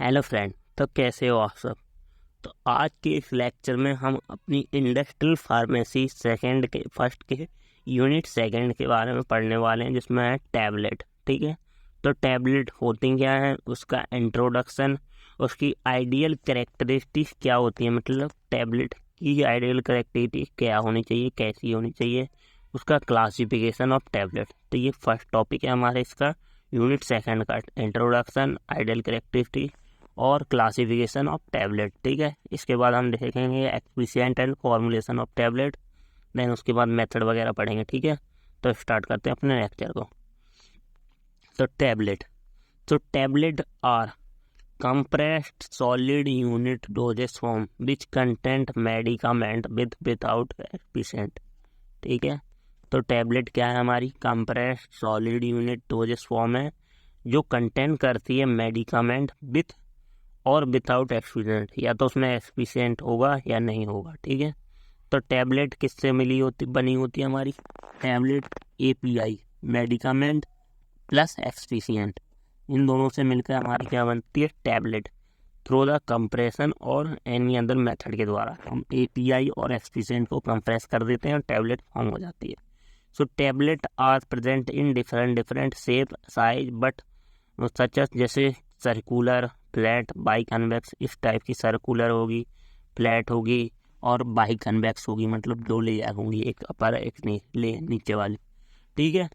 Hello friend. तो कैसे हो आप सब। तो आज के इस लेक्चर में हम अपनी इंडस्ट्रियल फार्मेसी फर्स्ट के यूनिट सेकंड के बारे में पढ़ने वाले हैं, जिसमें है टैबलेट। ठीक है। तो टैबलेट होती क्या है, उसका इंट्रोडक्शन, उसकी आइडियल कैरेक्टरिस्टिक्स क्या होती है, मतलब टैबलेट की आइडियल कैरेक्टरिस्टिक्स क्या होनी चाहिए, कैसी होनी चाहिए, उसका क्लासिफिकेशन ऑफ टैबलेट। तो ये फर्स्ट टॉपिक है हमारे इसका यूनिट सेकंड का, इंट्रोडक्शन, आइडियल कैरेक्टरिस्टिक्स और क्लासिफिकेशन ऑफ टैबलेट। ठीक है। इसके बाद हम देखेंगे excipient and formulation of tablet, then उसके बाद मेथड वगैरह पढ़ेंगे। ठीक है। तो स्टार्ट करते हैं अपने लेक्चर को। तो tablet are compressed solid unit dosage form which content medicament with without excipient। ठीक है। तो टैबलेट क्या है हमारी, compressed solid unit doses form है जो कंटेन करती है मेडिकामेंट विथ और विदाउट एक्सपीरियंट, या तो उसमें एक्सपीरियंट होगा या नहीं होगा। ठीक है। तो टैबलेट किससे बनी होती है हमारी टैबलेट, एपीआई मेडिकामेंट प्लस एक्सपीरियंट, इन दोनों से मिलकर हमारी क्या बनती है टैबलेट। थ्रू द कंप्रेशन और एनी अदर मेथड के द्वारा हम एपीआई और एक्सपीरियंट को कंप्रेस कर देते हैं और टैबलेट फॉर्म हो जाती है। So tablet are present in different shape size but such जैसे सर्कुलर, फ्लैट, बाई कन्वेक्स। इस टाइप की सर्कुलर होगी, फ्लैट होगी और बाई कन्वेक्स होगी, मतलब दो लेयर होंगी, एक अपर एक नीचे वाली। ठीक है।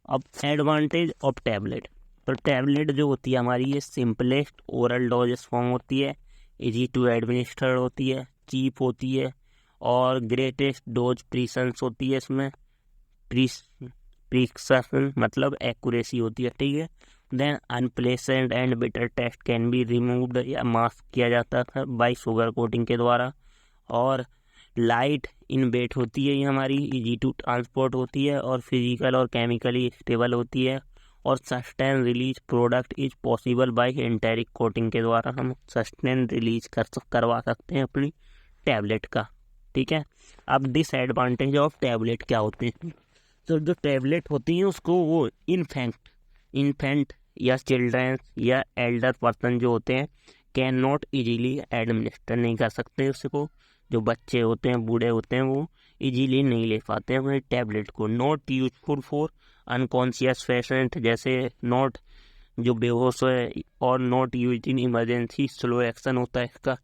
अब एडवांटेज ऑफ टैबलेट। तो टैबलेट जो होती है हमारी, ये सिंपलेस्ट ओरल डोजेस फॉर्म होती है, इजी टू एडमिनिस्टर होती है, चीप होती है और ग्रेटेस्ट डोज प्रीसेंस होती है इसमें। प्रिक्शन मतलब एक्यूरेसी होती है। ठीक है। Then unpleasant and bitter taste can be removed या मास्क किया जाता है बाय शुगर कोटिंग के द्वारा। और लाइट इन वेट होती है ये हमारी, इजी टू ट्रांसपोर्ट होती है और फिजिकल और केमिकली स्टेबल होती है। और sustain release product is possible by enteric coating के द्वारा हम सस्टेन रिलीज करवा सकते हैं अपनी टैबलेट का। ठीक है। अब डिसएडवांटेज ऑफ टैबलेट क्या होते हैं। तो जो टैबलेट होती है उसको वो इन्फेंट या चिल्ड्रेंस या एल्डर पर्सन जो होते हैं कैन नॉट इजीली एडमिनिस्टर नहीं कर सकते उसको। जो बच्चे होते हैं, बूढ़े होते हैं, वो इजीली नहीं ले पाते हैं अपने टैबलेट को। Not useful for unconscious patient, जैसे नॉट जो बेहोश है, और not use in emergency, slow action होता है इसका।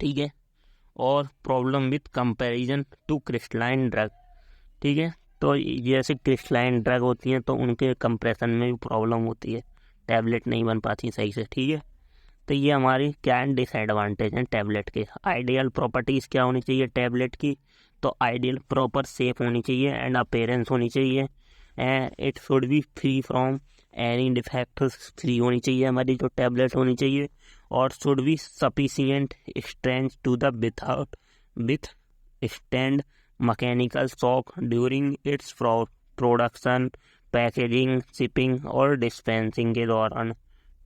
ठीक है। और problem with comparison to crystalline drug. ठीक है। तो जैसे क्रिस्टलाइन ड्रग होती हैं तो उनके कंप्रेशन में भी प्रॉब्लम होती है, टैबलेट नहीं बन पाती सही से। ठीक है। तो ये हमारी क्या डिसएडवांटेज है टैबलेट के। आइडियल प्रॉपर्टीज़ क्या होनी चाहिए टैबलेट की। तो आइडियल प्रॉपर शेप होनी चाहिए एंड अपीयरेंस होनी चाहिए, and it should be free from any defect, free होनी चाहिए हमारी जो टैबलेट होनी चाहिए। और should be sufficient strength to the withstand mechanical shock during its production, packaging, shipping और डिस्पेंसिंग के दौरान।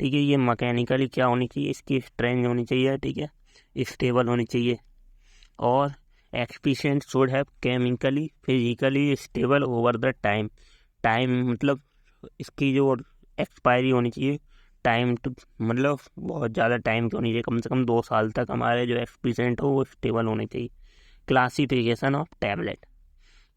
ठीक है। ये मैकेनिकली क्या होनी चाहिए, इसकी स्ट्रेंथ होनी चाहिए। ठीक है। स्टेबल होनी चाहिए। और excipient should have chemically physically stable over the time मतलब इसकी जो एक्सपायरी होनी चाहिए, टाइम टू मतलब बहुत ज़्यादा टाइम की होनी चाहिए, कम से कम 2 साल तक हमारे जो एक्सपीशिएंट हो वो स्टेबल होने चाहिए। Classification of tablet.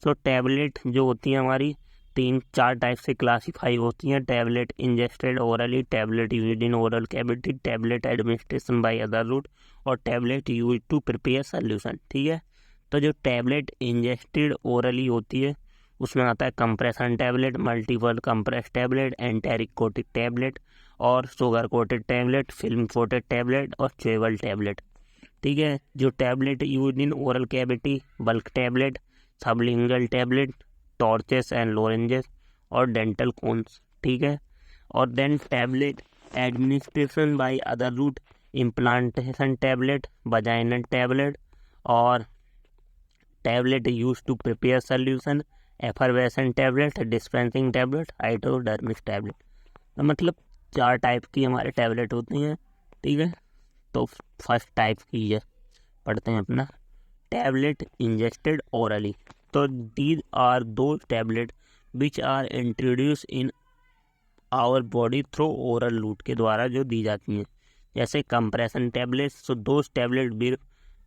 So tablet जो होती है हमारी 3-4 टाइप से क्लासीफाई होती हैं। Tablet ingested orally, tablet used in oral cavity, tablet administration by other route और tablet used to prepare solution. ठीक है। तो जो टैबलेट इंजेस्टेड ओरली होती है उसमें आता है compression tablet, multiple compress tablet, enteric coated tablet और sugar coated tablet, film coated tablet और च्यूएबल टैबलेट। ठीक है। जो tablet use in oral cavity, bulk tablet, sublingual tablet, troches and lozenges और डेंटल कोन्स। ठीक है। और then tablet administration by other route, implantation tablet, vaginal tablet और tablet use to prepare solution, effervescent tablet, dispensing tablet, hypodermic tablet. तो मतलब 4 type की हमारे tablet होती हैं। ठीक है। तो फर्स्ट टाइप की ये पढ़ते हैं अपना टैबलेट इंजेस्टेड ओरली। तो दीज आर दो tablet which are introduce in our body through oral route के द्वारा जो दी जाती हैं। जैसे compression tablet, so those tablet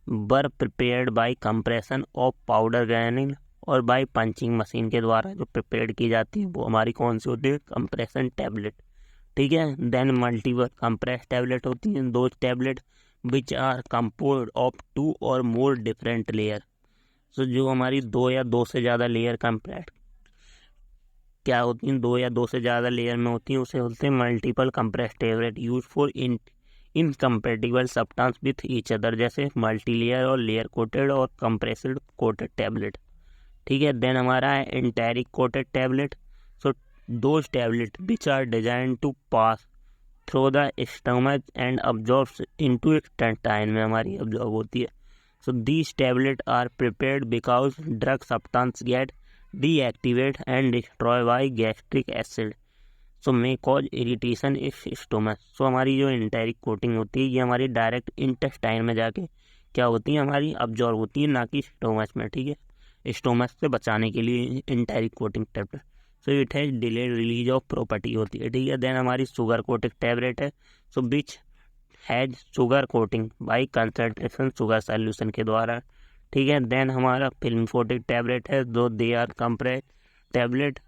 were prepared by compression of powder granule और बाय पंचिंग मशीन के द्वारा जो प्रिपेयर की जाती है वो हमारी कौन सी होती है, कंप्रेशन टैबलेट। ठीक है। देन मल्टीपल कंप्रेस टैबलेट होती हैं, दो tablet which are composed of 2 और मोर डिफरेंट लेयर। सो जो हमारी 2 या 2 से ज़्यादा लेयर कंप्रेस क्या होती हैं, 2 या 2 से ज़्यादा लेयर में होती हैं, उसे बोलते हैं multiple compress tablet use for incompatible substance with each other, जैसे मल्टी लेयर और लेयर कोटेड और कंप्रेस्ड कोटेड टैबलेट। ठीक है। देन हमारा है enteric coated tablet. So those tablet which are design to pass through the stomach and absorbs into intestine में हमारी absorb होती है। So these tablet are prepared because drug substance get deactivate and destroy by gastric acid, so may cause irritation if stomach. So हमारी जो enteric coating होती है ये हमारी डायरेक्ट इंटेस्टाइन में जाके क्या होती है, हमारी अब्जॉर्ब होती है, ना कि स्टोमक में। ठीक है। स्टोमक से बचाने के लिए enteric coating tablet. So it has delayed release of property होती है। ठीक है। देन हमारी शुगर कोटिंग टैबलेट है, so which has sugar coating by concentration sugar solution के द्वारा। ठीक है। देन हमारा फिल्म कोटिंग टैबलेट है, though they are compress tablet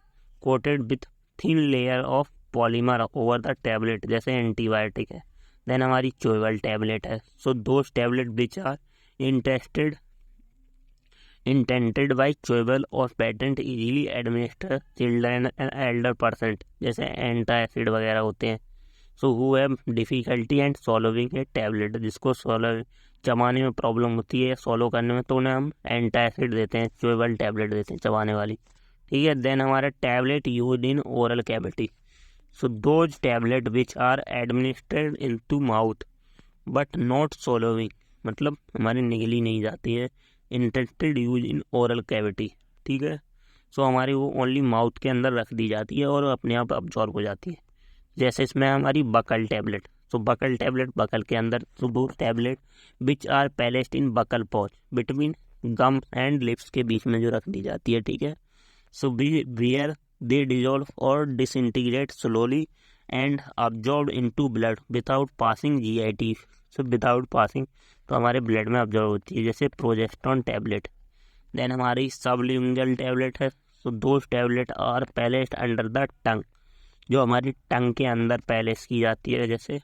coated with thin layer of polymer over the tablet, जैसे antibiotic है। Then हमारी चोवेबल टैबलेट है, so those tablet which are intended by chewable और patent easily administer children and elder person, जैसे antacid वगैरह होते हैं। So who have difficulty and solving a tablet, जिसको चबाने में प्रॉब्लम होती है, सॉल्व करने में, तो उन्हें हम एंटासिड देते हैं, चोवेबल टैबलेट देते हैं चबाने वाली। ठीक है। देन हमारा tablet used in oral cavity, so those tablet which are administered into mouth but not swallowing, मतलब हमारी निगली नहीं जाती है, intended use in oral cavity. ठीक है। सो हमारी वो ओनली माउथ के अंदर रख दी जाती है और अपने आप अब्जॉर्ब हो जाती है। जैसे इसमें हमारी buccal tablet, so buccal tablet buccal के अंदर, so those tablet which are placed in buccal pouch between gum and lips के बीच में जो रख दी जाती है। ठीक है। सो वेयर दे डिजॉल्व और disintegrate slowly and absorb into blood without passing GIT, so without passing, तो हमारे ब्लड में अब्जॉर्ब होती है, जैसे प्रोजेस्टेरोन टैबलेट। देन हमारी सबलिंगुअल टैबलेट है, so those tablet are placed under the tongue, जो हमारी टंग के अंदर प्लेस की जाती है, जैसे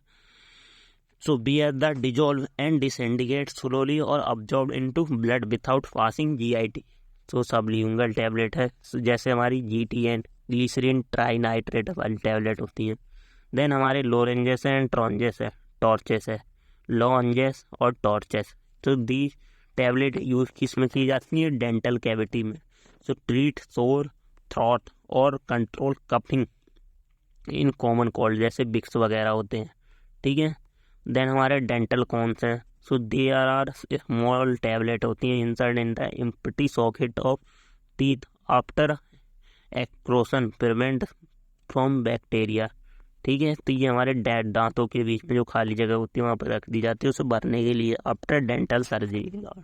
so bear the dissolve and disintegrate slowly और absorb into blood without passing GIT, so sublingual tablet है। जैसे हमारी जीटीएन ग्लिसरीन ट्राइनाइट्रेट वाली टैबलेट होती है। देन हमारे लोरेंजेस एंड ट्रॉन्जेस है, टॉर्चेस है, लॉन्जेस और टॉर्चेस। तो दी टैबलेट यूज किस में की जाती है, डेंटल कैविटी में, सो ट्रीट सोर थ्रॉट और control coughing in common cold, जैसे बिक्स वगैरह होते हैं। ठीक है। देन हमारे डेंटल कॉन्स हैं, so they are small tablet होती हैं insert in the empty socket of teeth after extraction prevent from bacteria. ठीक है। तो ये हमारे दांतों के बीच में जो खाली जगह होती है वहाँ पर रख दी जाती है उसे भरने के लिए आफ्टर डेंटल सर्जरी के बाद।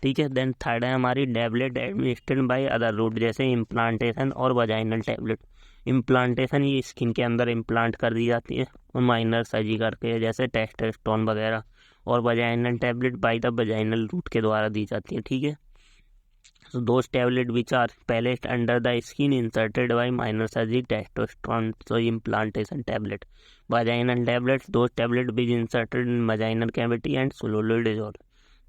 ठीक है। देन थर्ड है हमारी tablet administered by other route, जैसे इम्प्लांटेशन और वजाइनल टैबलेट। इम्प्लांटेशन ये स्किन के अंदर इम्प्लांट कर दी जाती है और माइनर सर्जरी करके, जैसे टेस्टोस्टेरोन वगैरह। और vaginal tablet by the vaginal route के द्वारा दी जाती है। ठीक है। So those tablets which are placed under the skin inserted by minor surgery, testosterone, so implantation tablet. Vaginal tablets, those tablets which inserted in vaginal cavity and slowly dissolve.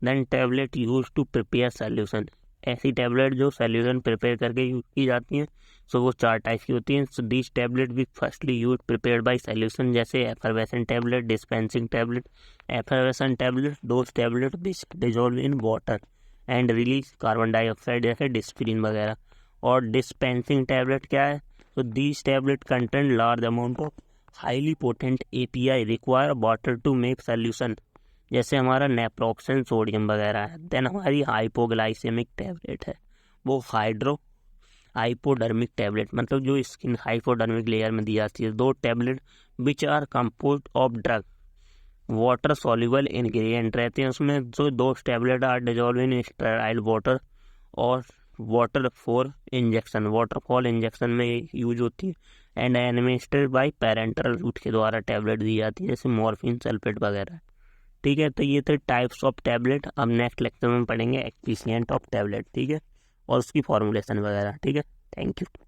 Then tablet used to prepare solution. ऐसी tablet जो solution prepare करके use की जाती हैं, सो वो 4 type की होती हैं। सो दिस टैबलेट भी firstly use prepared by solution, जैसे effervescent tablet, dispensing tablet. Effervescent tablet those tablet which dissolve in water and release carbon dioxide, जैसे डिस्प्रिन वगैरह। और डिस्पेंसिंग टैबलेट क्या है, तो these tablet content large amount of highly potent API require water to make solution, जैसे हमारा naproxen sodium वगैरह है। देन हमारी हाइपोग्लाइसेमिक टैबलेट है, वो हाइपोडर्मिक टैबलेट, मतलब जो स्किन हाइपोडर्मिक लेयर में दी जाती है। Those tablet which are composed of drug water soluble ingredient रहते हैं उसमें, जो 2 tablet are dissolve in sterile water और water for injection, water for injection में यूज होती है। And administered by parenteral route के द्वारा टैबलेट दी जाती है, जैसे मॉर्फिन, सल्फेट वगैरह। ठीक है, तो ये थे टाइप्स ऑफ टैबलेट। अब नेक्स्ट लेक्चर में पढ़ेंगे एक्सपिशिएंट ऑफ टैबलेट, ठीक है, और उसकी फॉर्मुलेशन वगैरह। ठीक है, थैंक यू।